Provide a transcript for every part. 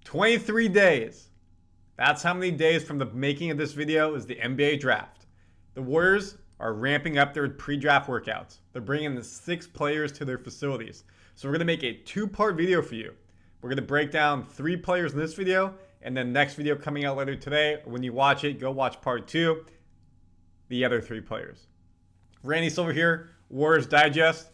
23 days. That's how many days from the making of this video is the NBA draft. The Warriors are ramping up their pre-draft workouts. They're bringing the 6 players to their facilities. So we're going to make a 2-part video for you. We're going to break down 3 players in this video, and then next video coming out later today. When you watch it, go watch part 2, the other 3 players. Randy Silver here, Warriors Digest.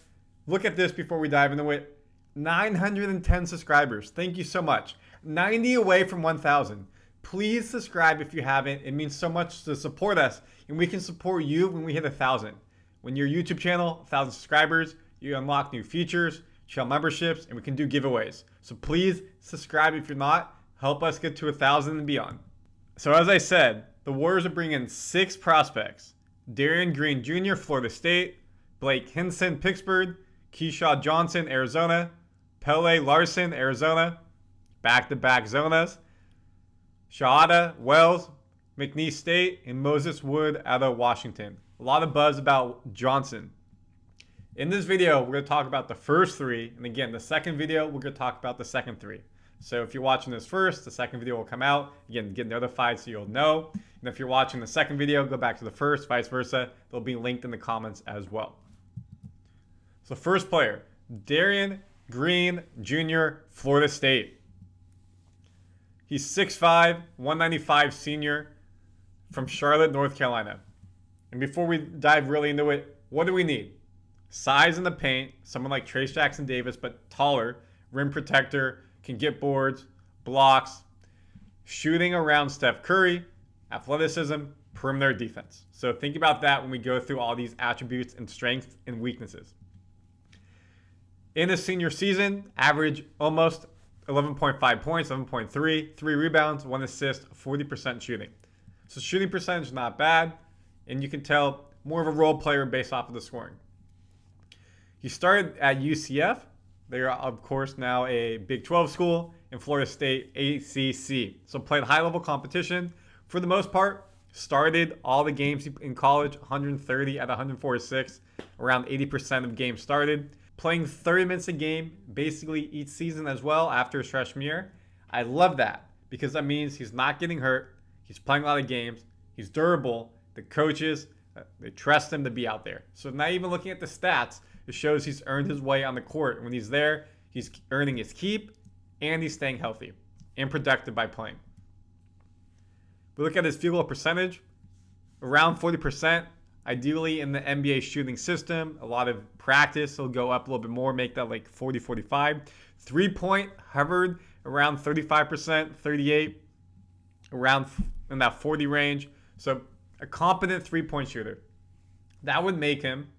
Look at this before we dive into it. 910 subscribers. Thank you so much. 90 away from 1,000. Please subscribe if you haven't. It means so much to support us, and we can support you when we hit 1,000. When your YouTube channel, 1,000 subscribers, you unlock new features, channel memberships, and we can do giveaways. So please subscribe if you're not. Help us get to 1,000 and beyond. So as I said, the Warriors are bringing 6 prospects. Darin Green Jr., Florida State. Blake Hinson, Pittsburgh. Keshad Johnson, Arizona. Pele Larson, Arizona. Back-to-back Zonas. Shahada, Wells, McNeese State, and Moses Wood out of Washington. A lot of buzz about Johnson. In this video, we're going to talk about the first 3. And again, the second video, we're going to talk about the second 3. So if you're watching this first, the second video will come out. Again, get notified so you'll know. And if you're watching the second video, go back to the first, vice versa. They'll be linked in the comments as well. So first player, Darin Green Jr., Florida State. He's 6'5", 195 senior from Charlotte, North Carolina. And before we dive really into it, what do we need? Size in the paint, someone like Trace Jackson Davis, but taller, rim protector, can get boards, blocks, shooting around Steph Curry, athleticism, perimeter defense. So think about that when we go through all these attributes and strengths and weaknesses. In his senior season, average almost 11.5 points, 11.3, 3 rebounds, 1 assist, 40% shooting. So shooting percentage not bad, and you can tell more of a role player based off of the scoring. He started at UCF. They are, of course, now a Big 12 school, in Florida State ACC. So played high-level competition. For the most part, started all the games in college, 130 at 146, around 80% of games started. Playing 30 minutes a game, basically each season as well after his freshman year. I love that because that means he's not getting hurt. He's playing a lot of games. He's durable. The coaches, they trust him to be out there. So not even looking at the stats, it shows he's earned his way on the court. When he's there, he's earning his keep and he's staying healthy and productive by playing. We look at his field goal percentage, around 40%. Ideally in the NBA shooting system, a lot of practice, he'll go up a little bit more, make that like 40, 45. 3-point hovered around 35%, 38, around in that 40 range. So a competent 3-point shooter. That would make him,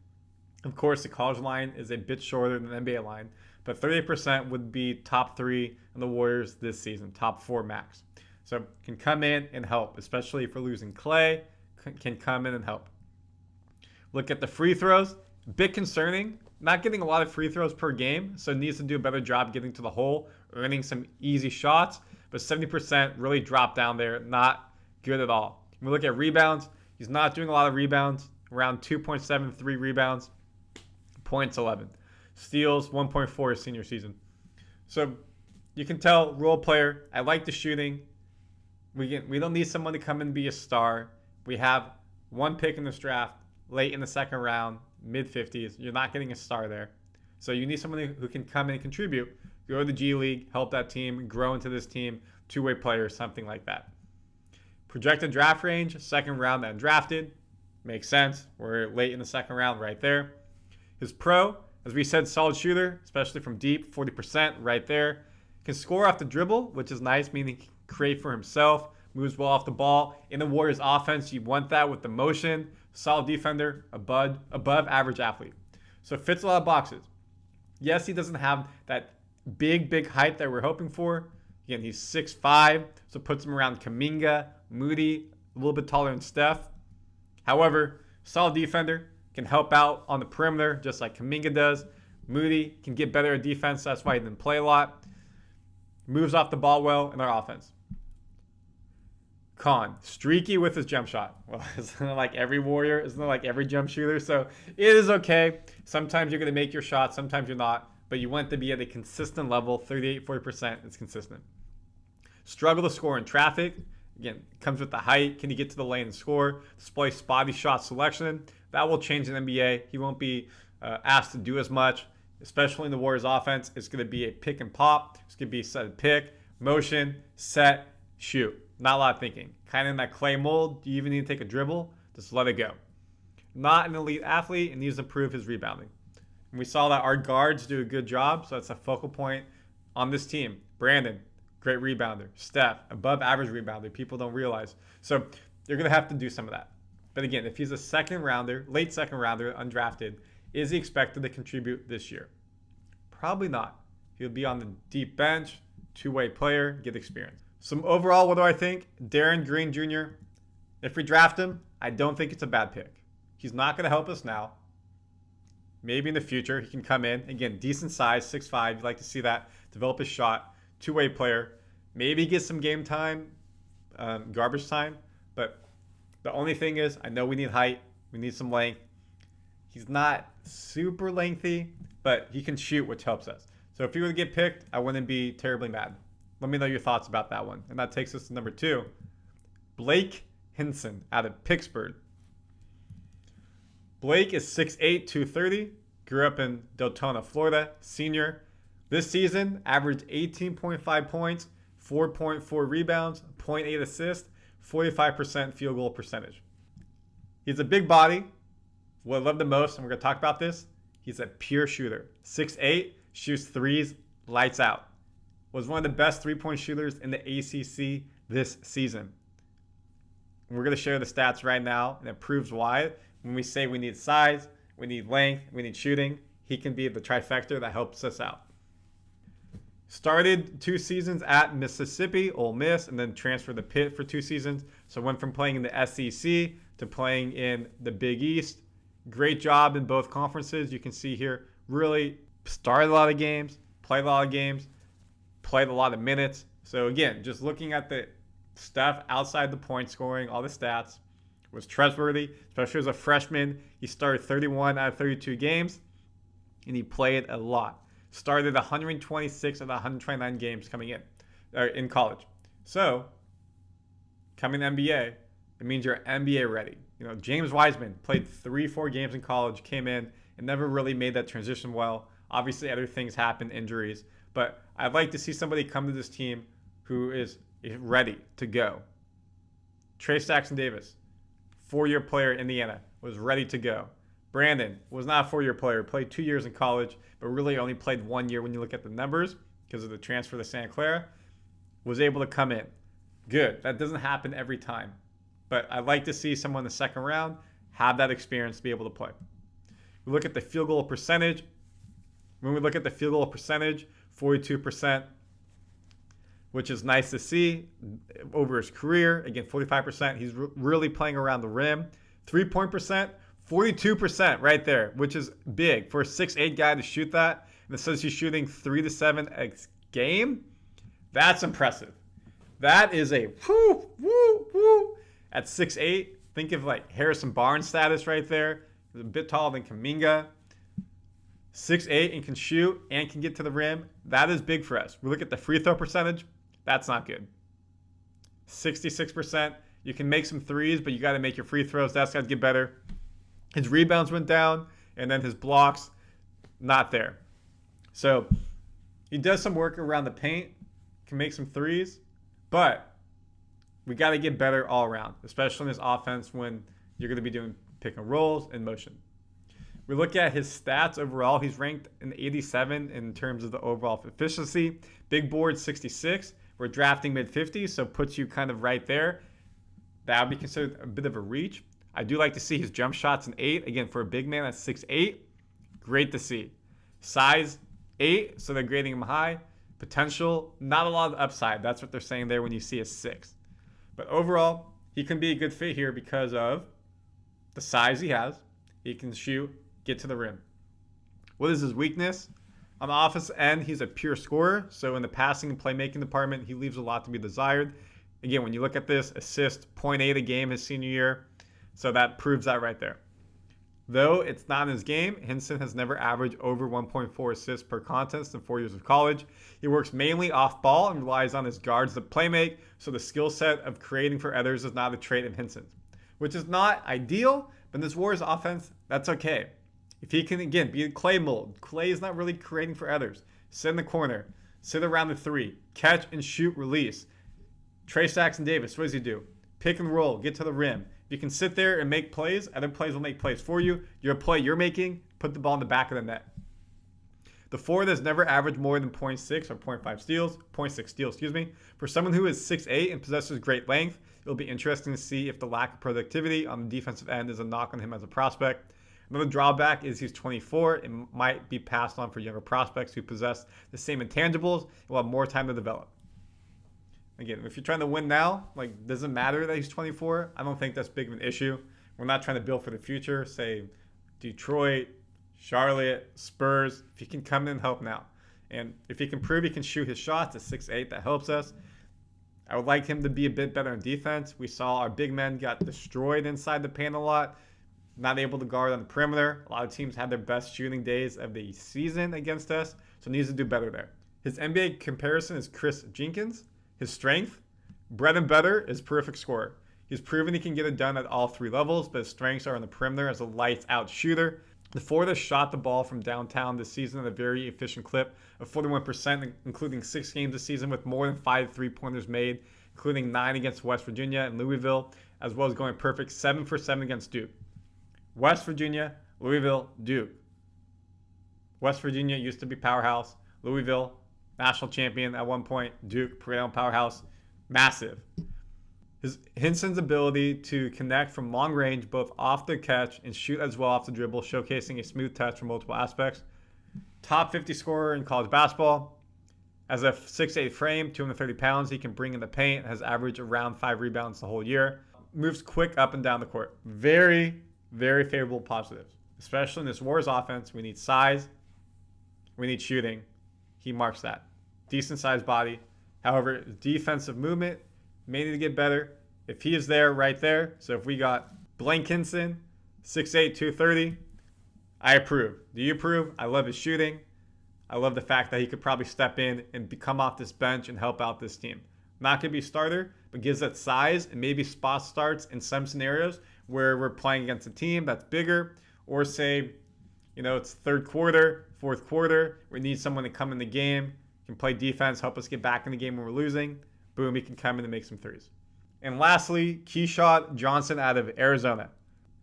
of course, the college line is a bit shorter than the NBA line, but 38% would be top 3 in the Warriors this season, top 4 max. So can come in and help, especially if we're losing Clay, can come in and help. Look at the free throws. A bit concerning. Not getting a lot of free throws per game, so needs to do a better job getting to the hole, earning some easy shots. But 70% really dropped down there. Not good at all. When we look at rebounds, he's not doing a lot of rebounds. Around 2.73 rebounds. Points 11. Steals 1.4 his senior season. So you can tell, role player. I like the shooting. We don't need someone to come and be a star. We have 1 pick in this draft. Late in the second round, mid-50s. You're not getting a star there. So you need someone who can come in and contribute. Go to the G League, help that team, grow into this team, 2-way player, something like that. Projected draft range, second round undrafted. Makes sense. We're late in the second round right there. His pro, as we said, solid shooter, especially from deep, 40% right there. Can score off the dribble, which is nice, meaning he can create for himself. Moves well off the ball. In the Warriors offense, you want that with the motion. Solid defender, above average athlete. So fits a lot of boxes. Yes, he doesn't have that big height that we're hoping for. Again, he's 6'5", so puts him around Kuminga, Moody, a little bit taller than Steph. However, solid defender, can help out on the perimeter just like Kuminga does. Moody can get better at defense. That's why he didn't play a lot. Moves off the ball well in our offense. Con, streaky with his jump shot. Well, isn't it like every Warrior? Isn't it like every jump shooter? So it is okay. Sometimes you're going to make your shot. Sometimes you're not. But you want to be at a consistent level. 38, 40% is consistent. Struggle to score in traffic. Again, comes with the height. Can he get to the lane and score? Display spotty shot selection. That will change in NBA. He won't be asked to do as much, especially in the Warriors offense. It's going to be a pick and pop. It's going to be set pick, motion, set, shoot. Not a lot of thinking. Kind of in that clay mold. Do you even need to take a dribble? Just let it go. Not an elite athlete and needs to improve his rebounding. And we saw that our guards do a good job, so that's a focal point on this team. Brandon, great rebounder. Steph, above average rebounder. People don't realize. So you're going to have to do some of that. But again, if he's a second rounder, late second rounder, undrafted, is he expected to contribute this year? Probably not. He'll be on the deep bench, two-way player, get experience. So overall, what do I think? Darin Green Jr., if we draft him, I don't think it's a bad pick. He's not going to help us now. Maybe in the future, he can come in. Again, decent size, 6'5". You'd like to see that. Develop his shot. Two-way player. Maybe get some game time, garbage time. But the only thing is, I know we need height. We need some length. He's not super lengthy, but he can shoot, which helps us. So if he were to get picked, I wouldn't be terribly mad. Let me know your thoughts about that one. And that takes us to number 2. Blake Hinson out of Pittsburgh. Blake is 6'8", 230. Grew up in Deltona, Florida. Senior. This season, averaged 18.5 points, 4.4 rebounds, 0.8 assists, 45% field goal percentage. He's a big body. What I love the most, and we're going to talk about this, he's a pure shooter. 6'8", shoots threes, lights out. Was one of the best three-point shooters in the ACC this season. And we're going to share the stats right now, and it proves why. When we say we need size, we need length, we need shooting, he can be the trifecta that helps us out. Started 2 seasons at Mississippi, Ole Miss, and then transferred to Pitt for 2 seasons. So went from playing in the SEC to playing in the Big East. Great job in both conferences. You can see here, really started a lot of games, played a lot of games, played a lot of minutes. So again, just looking at the stuff outside the point scoring, all the stats, was trustworthy, especially as a freshman. He started 31 out of 32 games, and he played a lot. Started 126 of the 129 games coming in college. So, coming to NBA, it means you're NBA ready. You know, James Wiseman played 3-4 games in college, came in, and never really made that transition well. Obviously, other things happen, injuries. But I'd like to see somebody come to this team who is ready to go. Trace Jackson Davis, 4-year player in Indiana, was ready to go. Brandon was not a 4-year player, played 2 years in college, but really only played 1 year when you look at the numbers because of the transfer to Santa Clara. Was able to come in. Good. That doesn't happen every time. But I'd like to see someone in the second round have that experience to be able to play. We look at the field goal percentage. When we look at the field goal percentage, 42%, which is nice to see over his career. Again, 45%. He's really playing around the rim. 3-point percent, 42% right there, which is big. For a 6'8" guy to shoot that, and it says he's shooting 3 to 7 a game, that's impressive. That is a whoo, woo, woo. At 6'8", think of like Harrison Barnes status right there. He's a bit taller than Kuminga. 6'8" and can shoot and can get to the rim. That is big for us. We look at the free throw percentage. That's not good. 66%. You can make some threes, but you got to make your free throws. That's got to get better. His rebounds went down, and then his blocks, not there. So he does some work around the paint, can make some threes, but we got to get better all around, especially in his offense when you're going to be doing pick and rolls and motion. We look at his stats overall. He's ranked in 87 in terms of the overall efficiency. Big board, 66. We're drafting mid-50s, so puts you kind of right there. That would be considered a bit of a reach. I do like to see his jump shots in 8. Again, for a big man, that's 6'8". Great to see. Size, 8, so they're grading him high. Potential, not a lot of upside. That's what they're saying there when you see a 6. But overall, he can be a good fit here because of the size he has. He can shoot, get to the rim. What is his weakness? On the offensive end, he's a pure scorer. So in the passing and playmaking department, he leaves a lot to be desired. Again, when you look at this, assist 0.8 a game his senior year. So that proves that right there. Though it's not in his game, Hinson has never averaged over 1.4 assists per contest in 4 years of college. He works mainly off ball and relies on his guards to playmake, so the skill set of creating for others is not a trait of Hinson's, which is not ideal, but in this Warriors offense, that's okay. If he can, again, be a Clay mold. Clay is not really creating for others. Sit in the corner, sit around the three, catch and shoot, release. Trey Saxon Davis, what does he do? Pick and roll, get to the rim. If you can sit there and make plays, other plays will make plays for you. Your play you're making, put the ball in the back of the net. The forward has never averaged more than 0.6 or 0.5 steals, 0.6 steals, For someone who is 6'8 and possesses great length, it'll be interesting to see if the lack of productivity on the defensive end is a knock on him as a prospect. Another drawback is he's 24 and might be passed on for younger prospects who possess the same intangibles and will have more time to develop. Again, if you're trying to win now, doesn't matter that he's 24. I don't think that's big of an issue. We're not trying to build for the future. Say Detroit, Charlotte, Spurs. If he can come in and help now. And if he can prove he can shoot his shots at 6'8", that helps us. I would like him to be a bit better in defense. We saw our big men got destroyed inside the paint a lot. Not able to guard on the perimeter. A lot of teams had their best shooting days of the season against us. So needs to do better there. His NBA comparison is Chris Jenkins. His strength, bread and butter, is perfect scorer. He's proven he can get it done at all 3 levels, but his strengths are on the perimeter as a lights-out shooter. The forward has shot the ball from downtown this season at a very efficient clip of 41%, including 6 games this season with more than 5 3-pointers made, including 9 against West Virginia and Louisville, as well as going perfect 7 for 7 against Duke. West Virginia, Louisville, Duke. West Virginia used to be powerhouse. Louisville, national champion at one point. Duke, perennial powerhouse. Massive. Hinson's ability to connect from long range, both off the catch and shoot as well off the dribble, showcasing a smooth touch from multiple aspects. Top 50 scorer in college basketball. As a 6'8 frame, 230 pounds, he can bring in the paint, has averaged around 5 rebounds the whole year. Moves quick up and down the court. Very, very favorable positives. Especially in this Warriors offense, we need size. We need shooting. He marks that. Decent sized body. However, defensive movement may need to get better. If he is there, right there. So if we got Blank Hinson, 6'8", 230, I approve. Do you approve? I love his shooting. I love the fact that he could probably step in and come off this bench and help out this team. Not going to be a starter, but gives that size and maybe spot starts in some scenarios where we're playing against a team that's bigger, or say, it's third quarter, fourth quarter. We need someone to come in the game, can play defense, help us get back in the game when we're losing. Boom, he can come in and make some threes. And lastly, Keshad Johnson out of Arizona.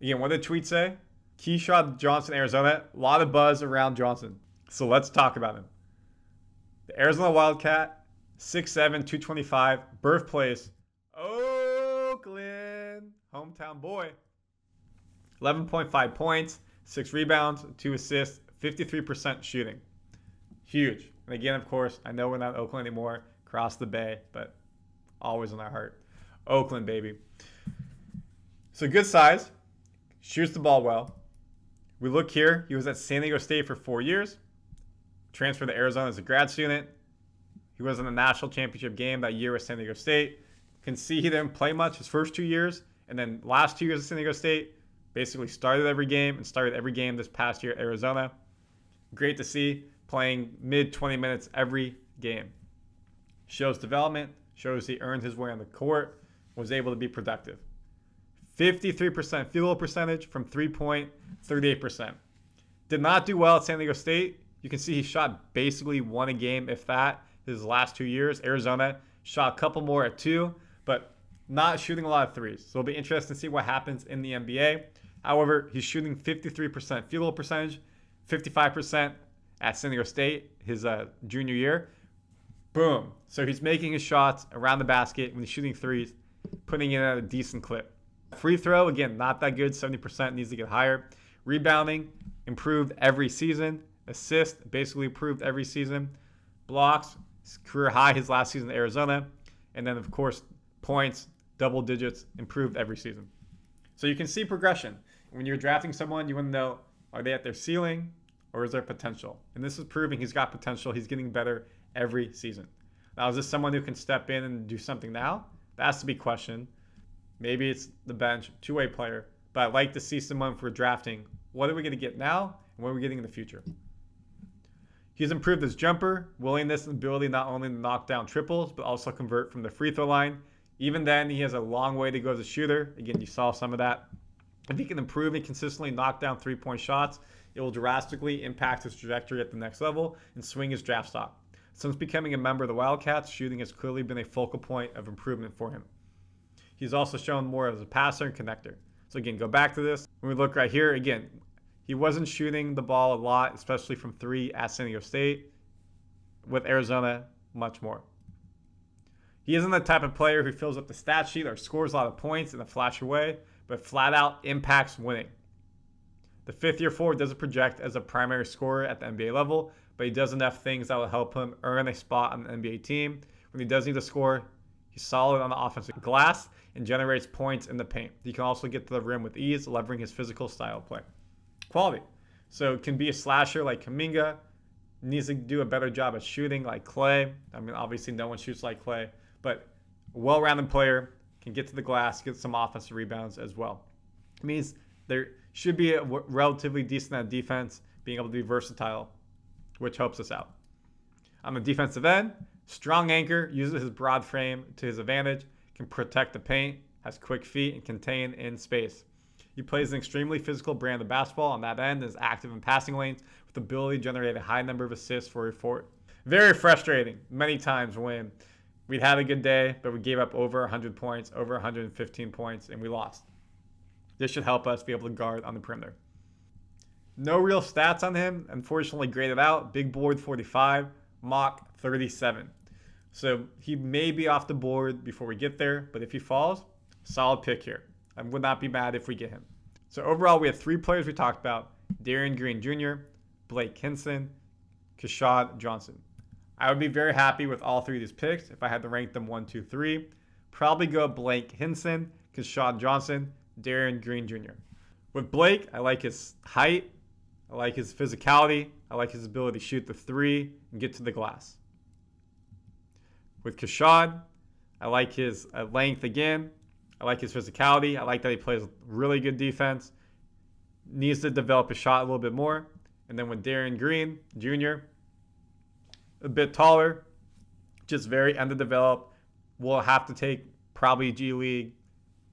Again, what did the tweet say? Keshad Johnson, Arizona. A lot of buzz around Johnson. So let's talk about him. The Arizona Wildcat, 6'7", 225, birthplace, Oakland, hometown boy. 11.5 points, 6 rebounds, 2 assists, 53% shooting. Huge. And again, of course, I know we're not Oakland anymore, across the bay, but always in our heart. Oakland, baby. So good size, shoots the ball well. We look here, he was at San Diego State for 4 years, transferred to Arizona as a grad student. He was in the national championship game that year with San Diego State. Can see he didn't play much his first 2 years, and then last 2 years at San Diego State, basically started every game and started every game this past year at Arizona. Great to see, playing mid 20 minutes every game. Shows development, shows he earned his way on the court, was able to be productive. 53% field goal percentage from 3-point, 38%. Did not do well at San Diego State. You can see he shot basically 1 a game, if that, his last 2 years. Arizona shot a couple more at 2, but not shooting a lot of threes. So it'll be interesting to see what happens in the NBA. However, he's shooting 53% field goal percentage, 55% at San Diego State, his junior year. Boom. So he's making his shots around the basket when he's shooting threes, putting it at a decent clip. Free throw, again, not that good, 70%, needs to get higher. Rebounding, improved every season. Assist, basically improved every season. Blocks, career high his last season in Arizona. And then, of course, points, double digits, improved every season. So you can see progression. When you're drafting someone, you want to know, are they at their ceiling or is there potential? And this is proving he's got potential. He's getting better every season. Now, is this someone who can step in and do something now? That has to be questioned. Maybe it's the bench, two-way player. But I'd like to see someone for drafting What are we going to get now, and what are we getting in the future? He's improved his jumper, willingness, and ability not only to knock down triples, but also convert from the free throw line. Even then, he has a long way to go as a shooter. Again, you saw some of that. If he can improve and consistently knock down three-point shots, it will drastically impact his trajectory at the next level and swing his draft stock. Since becoming a member of the Wildcats, shooting has clearly been a focal point of improvement for him. He's also shown more as a passer and connector. So again, go back to this. When we look right here, again, he wasn't shooting the ball a lot, especially from three at San Diego State. With Arizona, much more. He isn't the type of player who fills up the stat sheet or scores a lot of points in a flashy way, but flat out impacts winning. The fifth-year forward doesn't project as a primary scorer at the NBA level, but he does enough things that will help him earn a spot on the NBA team. When he does need to score, he's solid on the offensive glass and generates points in the paint. He can also get to the rim with ease, leveraging his physical style of play. Quality. So can be a slasher like Kuminga, needs to do a better job at shooting like Clay. I mean, obviously no one shoots like Clay, but a well-rounded player, can get to the glass, get some offensive rebounds as well. It means there should be a relatively decent at defense, being able to be versatile, which helps us out. On the defensive end, strong anchor, uses his broad frame to his advantage, can protect the paint, has quick feet, and contain in space. He plays an extremely physical brand of basketball on that end and is active in passing lanes with the ability to generate a high number of assists for a forward. Very frustrating many times when we'd had a good day, but we gave up over 100 points, over 115 points, and we lost. This should help us be able to guard on the perimeter. No real stats on him, unfortunately graded out. Big board 45, mock 37. So he may be off the board before we get there, but if he falls, solid pick here. I would not be mad if we get him. So overall, we have three players we talked about: Darin Green Jr., Blake Hinson, Keshad Johnson. I would be very happy with all three of these picks if I had to rank them 1, 2, 3. Probably go Blake Hinson, Keshad Johnson, Darin Green Jr. With Blake, I like his height, I like his physicality, I like his ability to shoot the three and get to the glass. With Keshad, I like his length again. I like his physicality. I like that he plays really good defense. Needs to develop his shot a little bit more. And then with Darin Green Jr., a bit taller, just very underdeveloped. Will have to take probably G League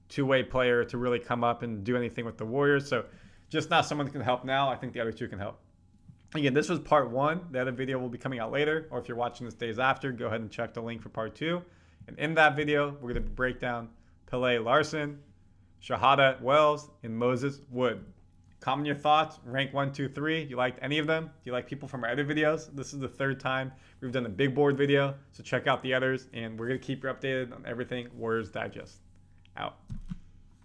two-way player to really come up and do anything with the Warriors. So just not someone that can help now. I think the other two can help. Again, this was part 1. The other video will be coming out later, or if you're watching this days after, go ahead and check the link for part 2. And in that video, we're going to break down Pele Larson, Shahada Wells, and Moses Wood. Comment your thoughts. Rank 1, 2, 3. You liked any of them? Do you like people from our other videos? This is the 3rd time we've done a big board video, so check out the others, and we're going to keep you updated on everything Warriors Digest. Out.